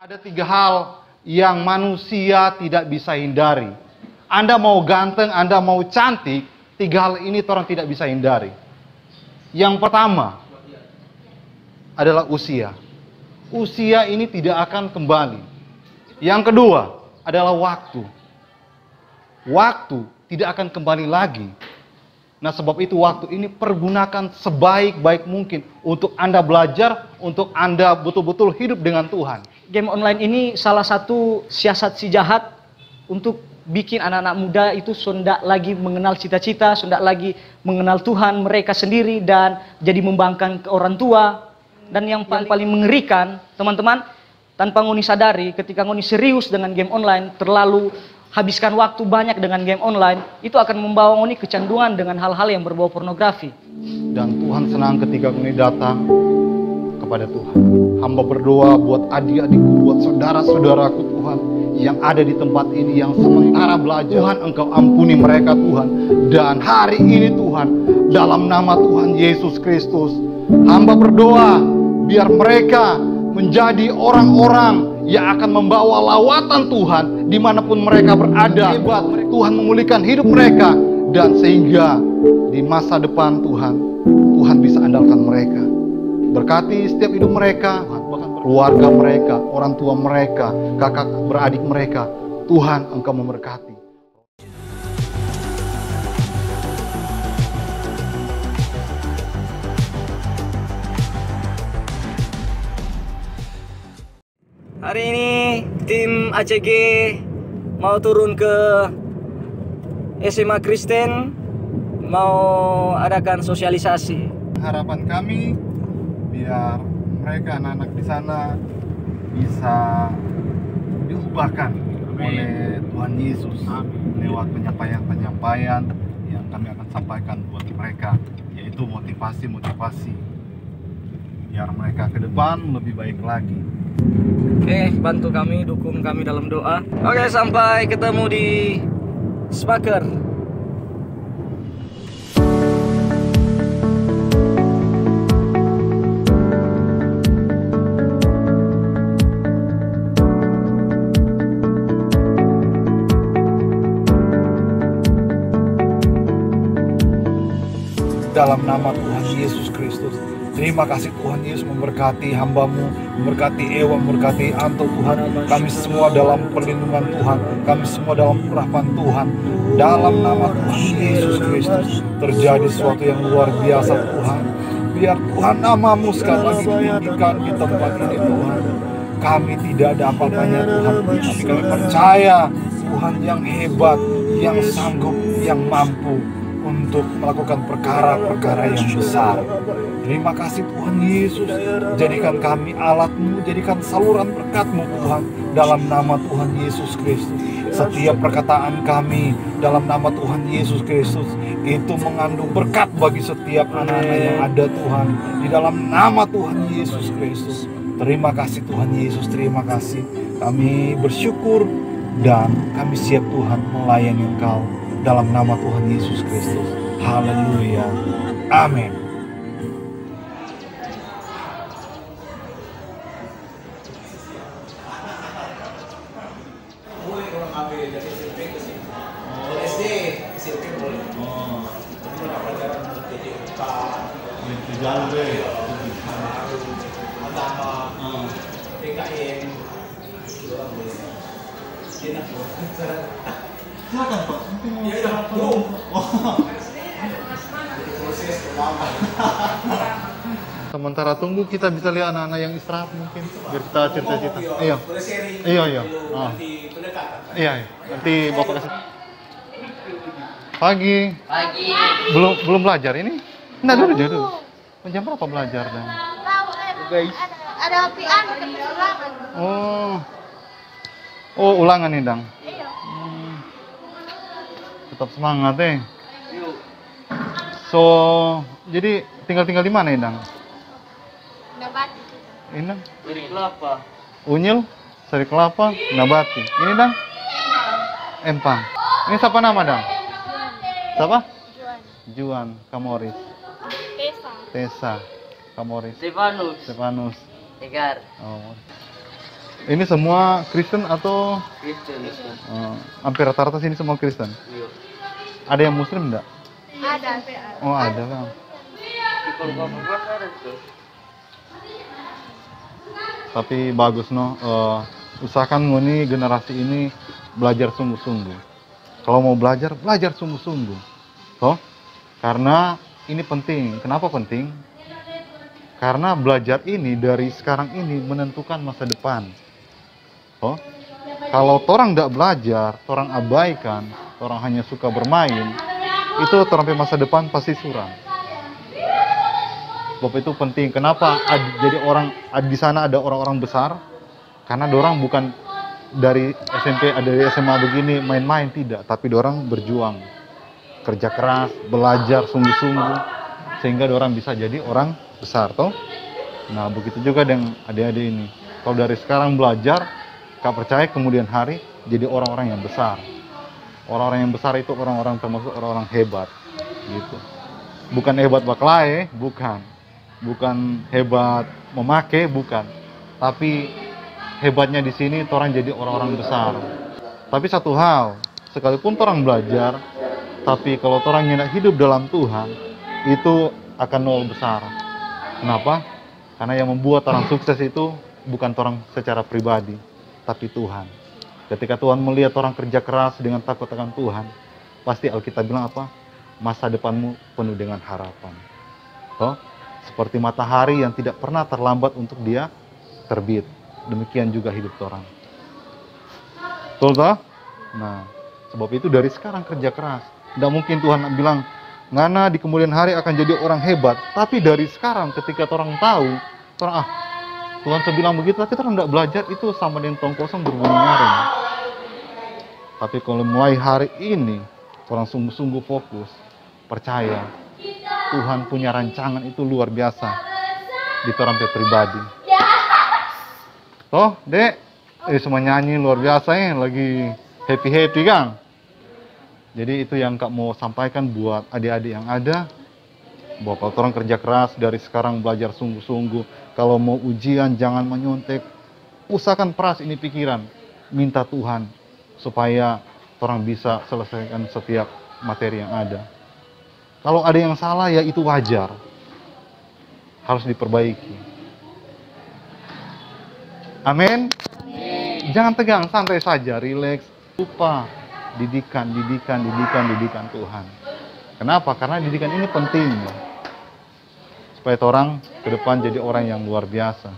Ada 3 hal yang manusia tidak bisa hindari. Anda mau ganteng, Anda mau cantik, 3 hal ini orang tidak bisa hindari. Yang pertama adalah usia. Usia ini tidak akan kembali. Yang kedua adalah waktu. Waktu tidak akan kembali lagi. Nah, sebab itu waktu ini pergunakan sebaik-baik mungkin untuk Anda belajar, untuk Anda betul-betul hidup dengan Tuhan. Game online ini salah satu siasat si jahat untuk bikin anak-anak muda itu sudah lagi mengenal cita-cita, sudah lagi mengenal Tuhan mereka sendiri dan jadi membangkang ke orang tua. Dan yang paling mengerikan, teman-teman, tanpa ngoni sadari, ketika ngoni serius dengan game online, terlalu habiskan waktu banyak dengan game online, itu akan membawa ngoni kecanduan dengan hal-hal yang berbau pornografi. Dan Tuhan senang ketika ngoni datang kepada Tuhan. Hamba berdoa buat adik-adikku, buat saudara-saudaraku Tuhan, yang ada di tempat ini, yang sementara belajar. Tuhan, Engkau ampuni mereka Tuhan. Dan hari ini Tuhan, dalam nama Tuhan Yesus Kristus, hamba berdoa biar mereka menjadi orang-orang yang akan membawa lawatan Tuhan dimanapun mereka berada. Hebat, Tuhan memulihkan hidup mereka, dan sehingga di masa depan Tuhan bisa andalkan mereka. Berkati setiap hidup mereka, bahkan keluarga mereka, orang tua mereka, kakak beradik mereka. Tuhan, Engkau memberkati. Hari ini tim ACG mau turun ke SMA Kristen, mau adakan sosialisasi. Harapan kami biar mereka anak-anak di sana bisa diubahkan oleh Tuhan Yesus lewat penyampaian-penyampaian yang kami akan sampaikan buat mereka, yaitu motivasi biar mereka ke depan lebih baik lagi. Oke, bantu kami, dukung kami dalam doa. Oke, sampai ketemu di Spaker. Dalam nama Tuhan Yesus Kristus, terima kasih Tuhan Yesus, memberkati hamba-Mu, memberkati Ewa, memberkati Anto Tuhan. Kami semua dalam perlindungan Tuhan, kami semua dalam urapan Tuhan. Dalam nama Tuhan Yesus Kristus, terjadi sesuatu yang luar biasa Tuhan. Biar Tuhan nama-Mu sekali lagi ditinggikan di tempat ini Tuhan. Kami tidak ada apa-apanya Tuhan, tapi kami percaya Tuhan yang hebat, yang sanggup, yang mampu untuk melakukan perkara-perkara yang besar. Terima kasih Tuhan Yesus, jadikan kami alat-Mu, jadikan saluran berkat-Mu Tuhan, dalam nama Tuhan Yesus Kristus. Setiap perkataan kami dalam nama Tuhan Yesus Kristus itu mengandung berkat bagi setiap anak-anak yang ada Tuhan, di dalam nama Tuhan Yesus Kristus. Terima kasih Tuhan Yesus, terima kasih. Kami bersyukur dan kami siap Tuhan melayani Engkau dalam nama Tuhan Yesus Kristus. Haleluya. Amin. Silakan Pak, mungkin mau silakan. Sementara tunggu kita bisa lihat anak-anak yang istirahat mungkin, biar kita cerita-cerita. Iya. Iya. Iya. Nanti Bapak kasih. Pagi. Belum belajar ini? Enggak dulu. Jam berapa belajar dan? Guys. Ada pian ketemu ulangan. Oh, ulangan nih, Dang. Iya. Tetap semangat So, jadi tinggal di mana, Dang? Nabati. Ini, Dang? Sari Kelapa. Unyil, Sari Kelapa, Nabati. Ini, Dang? Empang. Ini siapa nama, Dang? Siapa? Juan Kamoris. Tesa. Kamoris. Stefanus. Stefanus. Tegar. Oh. Ini semua Kristen atau Kristen itu. hampir rata-rata sini semua Kristen? Iya. Ada yang Muslim enggak? Ada. Oh ada kan. Tapi kalau kamu buat ada tuh. Tapi bagus no. Usahakan ngoni generasi ini belajar sungguh-sungguh. Kalau mau belajar, belajar sungguh-sungguh. Toh? Karena ini penting. Kenapa penting? Karena belajar ini dari sekarang ini menentukan masa depan. Oh, kalau orang tidak belajar, orang abaikan, orang hanya suka bermain, itu sampai masa depan pasti suram. Sebab itu penting. Kenapa jadi orang di sana ada orang-orang besar? Karena dorang bukan dari SMP, dari SMA begini main-main, tidak, tapi dorang berjuang, kerja keras, belajar sungguh-sungguh, sehingga dorang bisa jadi orang besar, toh. Nah, begitu juga dengan adik-adik ini. Kalau dari sekarang belajar, Kak percaya kemudian hari jadi orang-orang yang besar. Orang-orang yang besar itu orang-orang termasuk orang-orang hebat, gitu. Bukan hebat baklae, bukan. Bukan hebat memakai, bukan. Tapi hebatnya di sini orang jadi orang-orang besar. Tapi satu hal, sekalipun orang belajar, tapi kalau orang tidak hidup dalam Tuhan, itu akan nol besar. Kenapa? Karena yang membuat orang sukses itu bukan orang secara pribadi, tapi Tuhan. Ketika Tuhan melihat orang kerja keras dengan takut akan Tuhan, pasti Alkitab bilang apa? Masa depanmu penuh dengan harapan. Toh? Seperti matahari yang tidak pernah terlambat untuk dia terbit. Demikian juga hidup orang. Betul toh? Nah, sebab itu dari sekarang kerja keras. Tidak mungkin Tuhan bilang, ngana di kemudian hari akan jadi orang hebat. Tapi dari sekarang ketika orang tahu, orang Tuhan sebilang begitu, tapi orang tidak belajar, itu sama dengan tong kosong berbunyi nyaring. Tapi kalau mulai hari ini, orang sungguh-sungguh fokus, percaya, Tuhan punya rancangan itu luar biasa di orang pribadi. Toh, Dek, semua nyanyi luar biasa ya, lagi happy-happy kan? Jadi itu yang Kak mau sampaikan buat adik-adik yang ada, bahwa kalau orang kerja keras dari sekarang belajar sungguh-sungguh. Kalau mau ujian jangan menyontek, usahakan peras ini pikiran, minta Tuhan supaya orang bisa selesaikan setiap materi yang ada. Kalau ada yang salah ya itu wajar, harus diperbaiki. Amin. Jangan tegang, santai saja, rileks, lupa didikan Tuhan. Kenapa? Karena didikan ini penting ya. Supaya orang ke depan jadi orang yang luar biasa.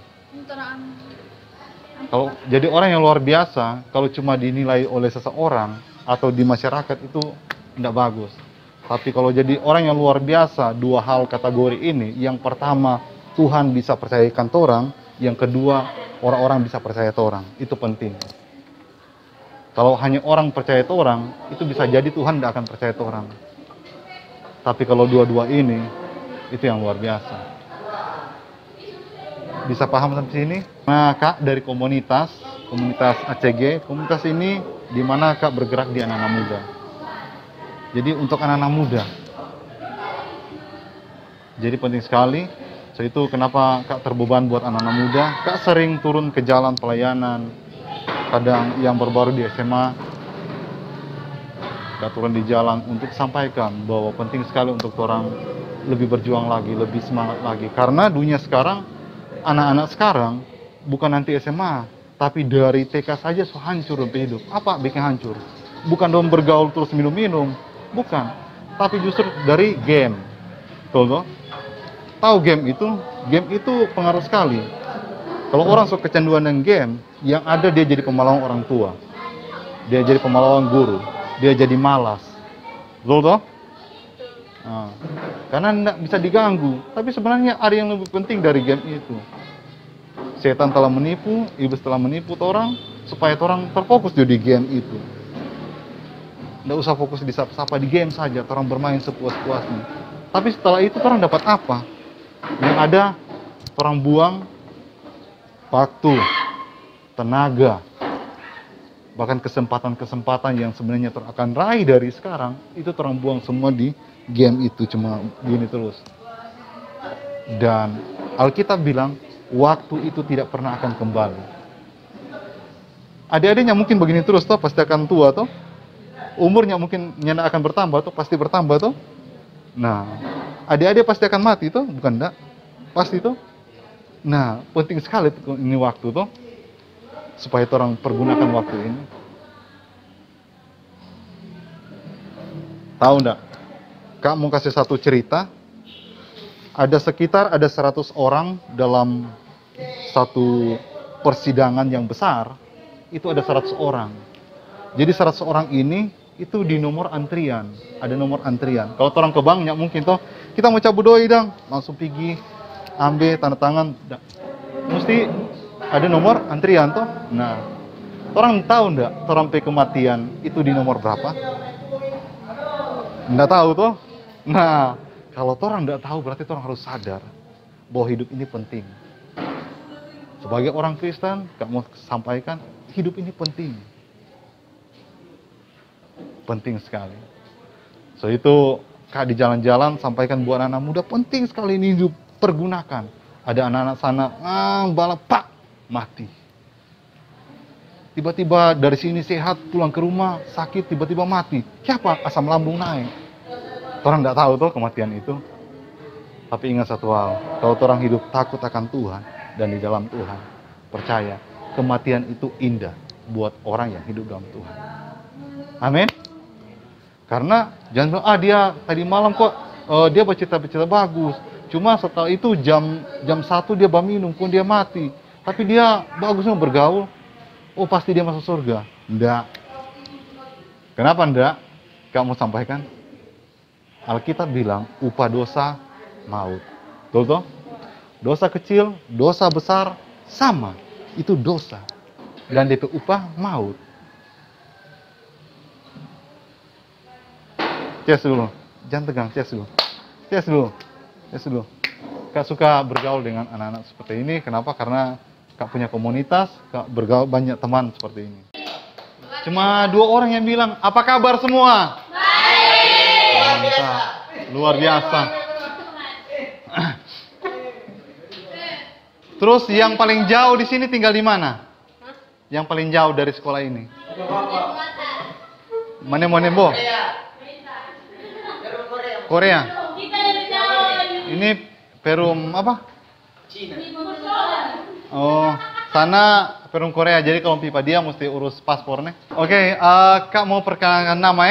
Kalau jadi orang yang luar biasa, kalau cuma dinilai oleh seseorang atau di masyarakat itu tidak bagus. Tapi kalau jadi orang yang luar biasa, dua hal kategori ini, yang pertama Tuhan bisa percayakan orang, yang kedua orang-orang bisa percaya orang. Itu penting. Kalau hanya orang percaya orang, itu bisa jadi Tuhan tidak akan percaya orang. Tapi kalau dua-dua ini, itu yang luar biasa. Bisa paham sampai sini? Nah, Kak dari komunitas ACG, komunitas ini di mana Kak bergerak di anak-anak muda. Jadi untuk anak-anak muda. Jadi penting sekali. So itu kenapa Kak terbeban buat anak-anak muda. Kak sering turun ke jalan pelayanan. Kadang yang baru-baru di SMA, Kak turun di jalan untuk sampaikan bahwa penting sekali untuk orang lebih berjuang lagi, lebih semangat lagi. Karena dunia sekarang, anak-anak sekarang bukan nanti SMA, tapi dari TK saja so hancur untuk hidup. Apa bikin hancur? Bukan dong bergaul terus minum-minum, bukan. Tapi justru dari game. Betul, tahu game itu pengaruh sekali. Kalau orang suka kecanduan dengan game, yang ada dia jadi pemelawan orang tua. Dia jadi pemelawan guru. Dia jadi malas. Betul toh? Nah, karena tidak bisa diganggu. Tapi sebenarnya ada yang lebih penting dari game itu. Setan telah menipu, iblis telah menipu orang, supaya orang terfokus jadi game itu. Tidak usah fokus di sapa-sapa di game saja, orang bermain sepuas-puasnya. Tapi setelah itu orang dapat apa? Yang ada orang buang waktu, tenaga, bahkan kesempatan-kesempatan yang sebenarnya akan raih dari sekarang, itu orang buang semua di game itu, cuma gini terus. Dan Alkitab bilang, waktu itu tidak pernah akan kembali. Adik-adiknya mungkin begini terus toh, pasti akan tua toh. Umurnya mungkin nyana akan bertambah toh, pasti bertambah toh. Nah, adik-adik pasti akan mati toh, bukan enggak? Pasti toh. Nah, penting sekali tuh ini waktu toh, supaya orang pergunakan waktu ini. Tahu enggak? Kak mau kasih satu cerita. Ada 100 orang dalam satu persidangan yang besar. Itu ada 100 orang. Jadi 100 orang ini itu di nomor antrian. Ada nomor antrian. Kalau orang ke banknya mungkin toh, kita mau cabut doi dong, langsung pergi ambil tanda tangan. Mesti ada nomor antrian toh. Nah, orang tahu enggak orang pe kematian itu di nomor berapa? Enggak tahu toh. Nah, kalau orang enggak tahu berarti orang harus sadar bahwa hidup ini penting. Sebagai orang Kristen, Kak mau sampaikan, hidup ini penting. Penting sekali. So itu Kak di jalan-jalan sampaikan buat anak-anak muda, penting sekali ini hidup, pergunakan. Ada anak-anak sana, balap, pak, mati. Tiba-tiba dari sini sehat, pulang ke rumah, sakit, tiba-tiba mati. Siapa? Asam lambung naik. Orang nggak tahu tuh kematian itu. Tapi ingat satu hal, kalau orang hidup takut akan Tuhan dan di dalam Tuhan, percaya, kematian itu indah buat orang yang hidup dalam Tuhan. Amin. Karena jangan bilang, dia tadi malam kok dia bercerita-cerita bagus. Cuma setelah itu jam 1 dia minum pun dia mati. Tapi dia bagusnya bergaul. Oh pasti dia masuk surga. Enggak. Kenapa enggak? Kamu sampaikan. Alkitab bilang upah dosa maut. Betul toh? Dosa kecil, dosa besar sama. Itu dosa. Dan DP upah maut. Cheers dulu. Jangan tegang, cheers dulu. Cheers dulu. Cheers dulu. Kak suka bergaul dengan anak-anak seperti ini. Kenapa? Karena Kak punya komunitas, Kak bergaul banyak teman seperti ini. Cuma 2 orang yang bilang, apa kabar semua? Baik. Mantap. Luar biasa. Terus yang paling jauh di sini tinggal di mana? Yang paling jauh dari sekolah ini? Mana Bo? Korea. Ini Perum apa? Cina. Oh, sana Perum Korea. Jadi kalau pipa dia mesti urus paspornya. Oke, Kak mau perkenalkan nama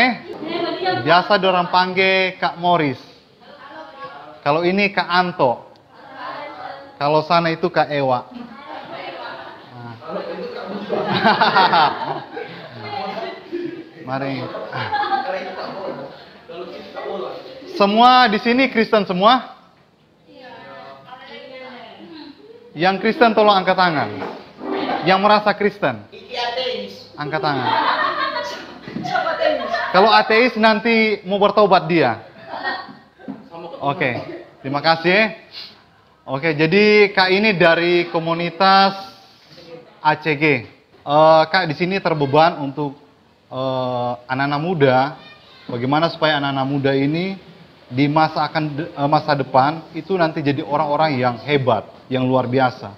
Biasa dorang panggil Kak Morris. Kalau ini Kak Anto. Kalau sana itu Kak Ewa. Mari. Semua di sini Kristen semua? Yang Kristen tolong angkat tangan. Yang merasa Kristen? Angkat tangan. Kalau ateis nanti mau bertobat dia. Oke, terima kasih. Oke, jadi Kak ini dari komunitas ACG. Kak di sini terbeban untuk anak-anak muda. Bagaimana supaya anak-anak muda ini di masa depan itu nanti jadi orang-orang yang hebat, yang luar biasa.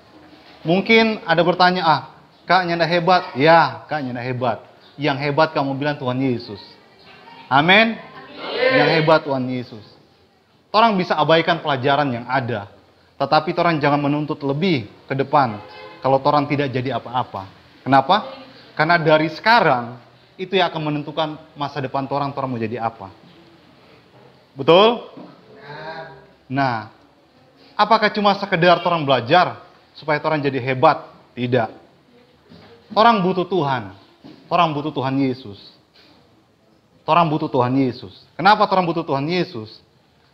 Mungkin ada bertanya, Kak nyanda hebat? Ya, Kak nyanda hebat. Yang hebat kamu bilang Tuhan Yesus. Amin. Yang hebat Tuhan Yesus. Orang bisa abaikan pelajaran yang ada, tetapi orang jangan menuntut lebih ke depan kalau orang tidak jadi apa-apa. Kenapa? Karena dari sekarang itu yang akan menentukan masa depan orang mau jadi apa. Betul? Nah, apakah cuma sekedar orang belajar supaya orang jadi hebat? Tidak. Orang butuh Tuhan. Orang butuh Tuhan Yesus. Orang butuh Tuhan Yesus. Kenapa orang butuh Tuhan Yesus?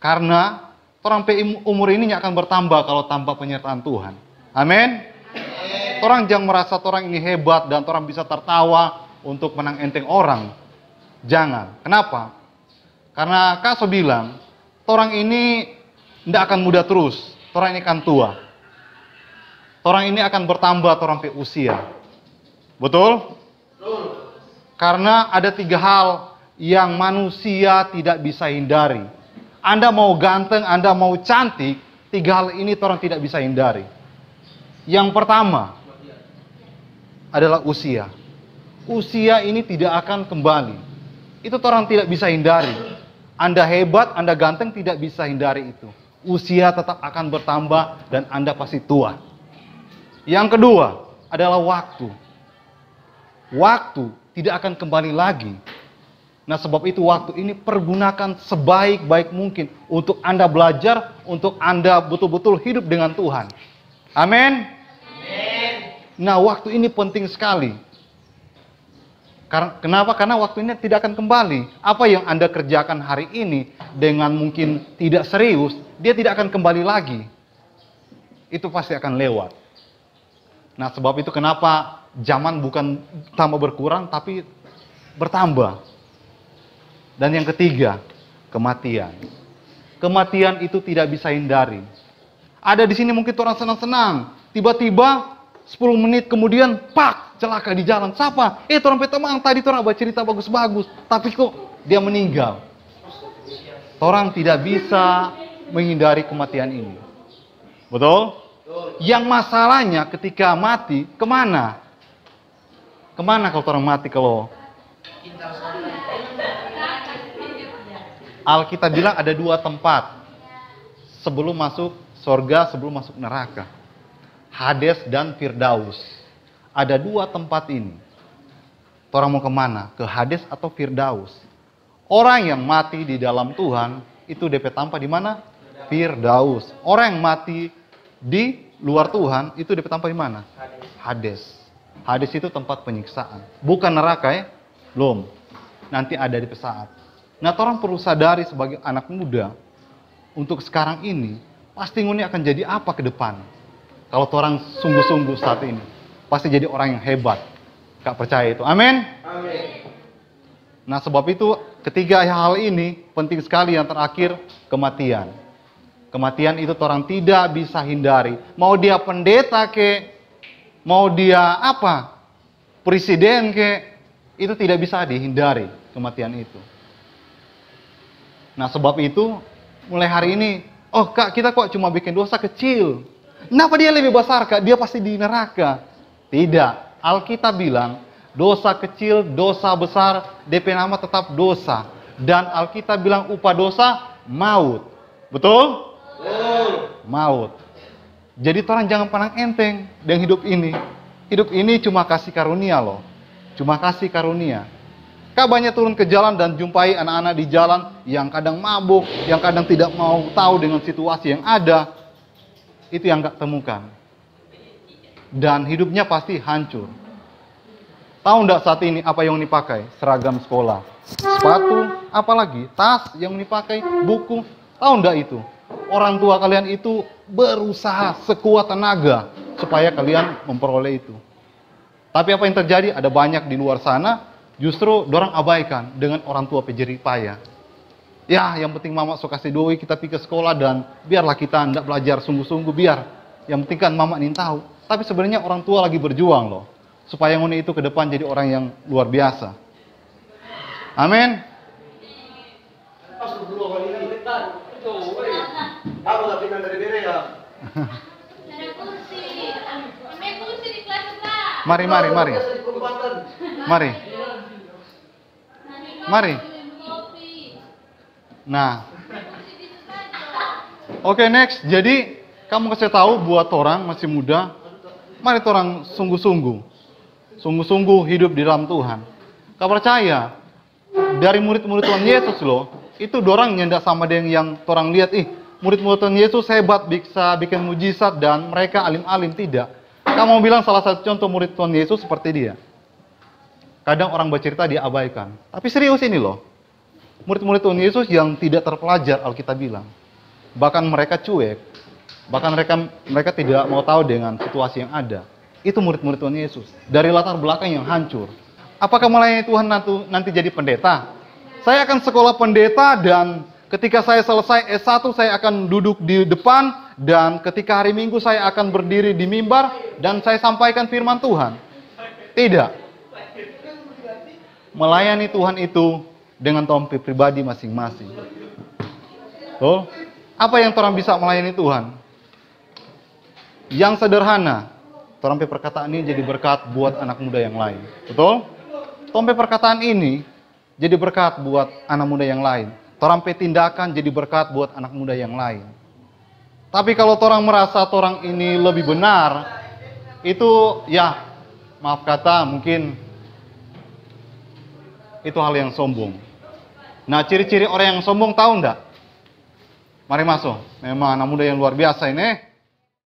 Karena orang umur ini akan bertambah kalau tanpa penyertaan Tuhan. Amin. Orang jangan merasa orang ini hebat dan orang bisa tertawa untuk menang enteng orang. Jangan. Kenapa? Karena Kak so bilang, orang ini tidak akan muda terus. Orang ini akan tua. Orang ini akan bertambah orang pe usia. Betul? Betul. Karena ada 3 hal yang manusia tidak bisa hindari. Anda mau ganteng, Anda mau cantik, 3 hal ini orang tidak bisa hindari. Yang pertama adalah usia. usia ini tidak akan kembali. Itu orang tidak bisa hindari. Anda hebat, Anda ganteng, tidak bisa hindari itu. Usia tetap akan bertambah dan Anda pasti tua. Yang kedua adalah waktu. Waktu tidak akan kembali lagi. Nah, sebab itu waktu ini pergunakan sebaik-baik mungkin untuk Anda belajar, untuk Anda betul-betul hidup dengan Tuhan. Amin. Nah, waktu ini penting sekali. Kenapa? Karena waktu ini tidak akan kembali. Apa yang Anda kerjakan hari ini dengan mungkin tidak serius, dia tidak akan kembali lagi. Itu pasti akan lewat. Nah, sebab itu kenapa zaman bukan tambah berkurang, tapi bertambah. Dan yang ketiga, kematian. Kematian itu tidak bisa hindari. Ada di sini mungkin orang senang-senang, tiba-tiba 10 menit kemudian, pak, celaka di jalan. Siapa? Orang petemang tadi orang bercerita bagus-bagus, tapi kok dia meninggal. Orang tidak bisa menghindari kematian ini. Betul? Yang masalahnya ketika mati, kemana? Kemana kalau orang mati kalau? Alkitab bilang ada 2 tempat sebelum masuk surga, sebelum masuk neraka. Hades dan Firdaus. Ada 2 tempat ini. Orang mau kemana? Ke Hades atau Firdaus? Orang yang mati di dalam Tuhan, itu DP tampak di mana? Firdaus. Orang yang mati di luar Tuhan, itu DP tampak di mana? Hades. Hades itu tempat penyiksaan. Bukan neraka ya? Belum. Nanti ada di saat. Nah, orang perlu sadari sebagai anak muda, untuk sekarang ini, pasti ini akan jadi apa ke depan. Kalau orang sungguh-sungguh saat ini, pasti jadi orang yang hebat. Gak percaya itu. Amin? Amin. Nah, sebab itu, ketiga hal ini, penting sekali. Yang terakhir, kematian. Kematian itu orang tidak bisa hindari. Mau dia pendeta ke, mau dia apa? Presiden ke, itu tidak bisa dihindari kematian itu. Nah, sebab itu mulai hari ini, oh kak, kita kok cuma bikin dosa kecil. Kenapa dia lebih besar kak? Dia pasti di neraka. Tidak. Alkitab bilang, dosa kecil, dosa besar, DP nama tetap dosa. Dan Alkitab bilang upah dosa, maut. Betul? Betul. Maut. Jadi orang jangan pandang enteng dengan hidup ini. Hidup ini cuma kasih karunia loh. Cuma kasih karunia. Kak banyak turun ke jalan dan jumpai anak-anak di jalan yang kadang mabuk, yang kadang tidak mau tahu dengan situasi yang ada. Itu yang Kak temukan. Dan hidupnya pasti hancur. Tahu enggak saat ini apa yang dipakai? Seragam sekolah. Sepatu, apalagi tas yang dipakai, buku. Tahu enggak itu? Orang tua kalian itu berusaha sekuat tenaga supaya kalian memperoleh itu. Tapi apa yang terjadi? Ada banyak di luar sana justru dorang abaikan dengan orang tua pejerih payah. Ya, yang penting mama so kasih duit kita pergi ke sekolah dan biarlah kita tidak belajar sungguh-sungguh biar. Yang penting kan mama ingin tahu. Tapi sebenarnya orang tua lagi berjuang loh. Supaya ngoni itu ke depan jadi orang yang luar biasa. Amin. Mari. Mari. Nah. Oke, next. Jadi, kamu kasih tahu buat orang masih muda, mari orang sungguh-sungguh. Sungguh-sungguh hidup di dalam Tuhan. Kau percaya, dari murid-murid Tuhan Yesus loh, itu dorang nyendak sama dengan yang orang lihat, murid-murid Tuhan Yesus hebat, bisa bikin mujizat dan mereka alim-alim. Tidak. Kamu bilang salah satu contoh murid Tuhan Yesus seperti dia. Kadang orang bercerita dia abaikan. Tapi serius ini loh. Murid-murid Tuhan Yesus yang tidak terpelajar Alkitab bilang. Bahkan mereka cuek. Bahkan mereka tidak mau tahu dengan situasi yang ada. Itu murid-murid Tuhan Yesus. Dari latar belakang yang hancur. Apakah melayani Tuhan nanti jadi pendeta? Saya akan sekolah pendeta dan ketika saya selesai S1 saya akan duduk di depan. Dan ketika hari Minggu saya akan berdiri di mimbar dan saya sampaikan firman Tuhan. Tidak. Melayani Tuhan itu dengan tompi pribadi masing-masing. Tuh, apa yang orang bisa melayani Tuhan? Yang sederhana, orang perkataan ini jadi berkat buat anak muda yang lain. Betul? Tompe perkataan ini jadi berkat buat anak muda yang lain. Torang pe tindakan jadi berkat buat anak muda yang lain. Tapi kalau torang merasa torang ini lebih benar, itu ya maaf kata mungkin itu hal yang sombong. Nah, ciri-ciri orang yang sombong tahu enggak? Mari masuk. Memang anak muda yang luar biasa ini.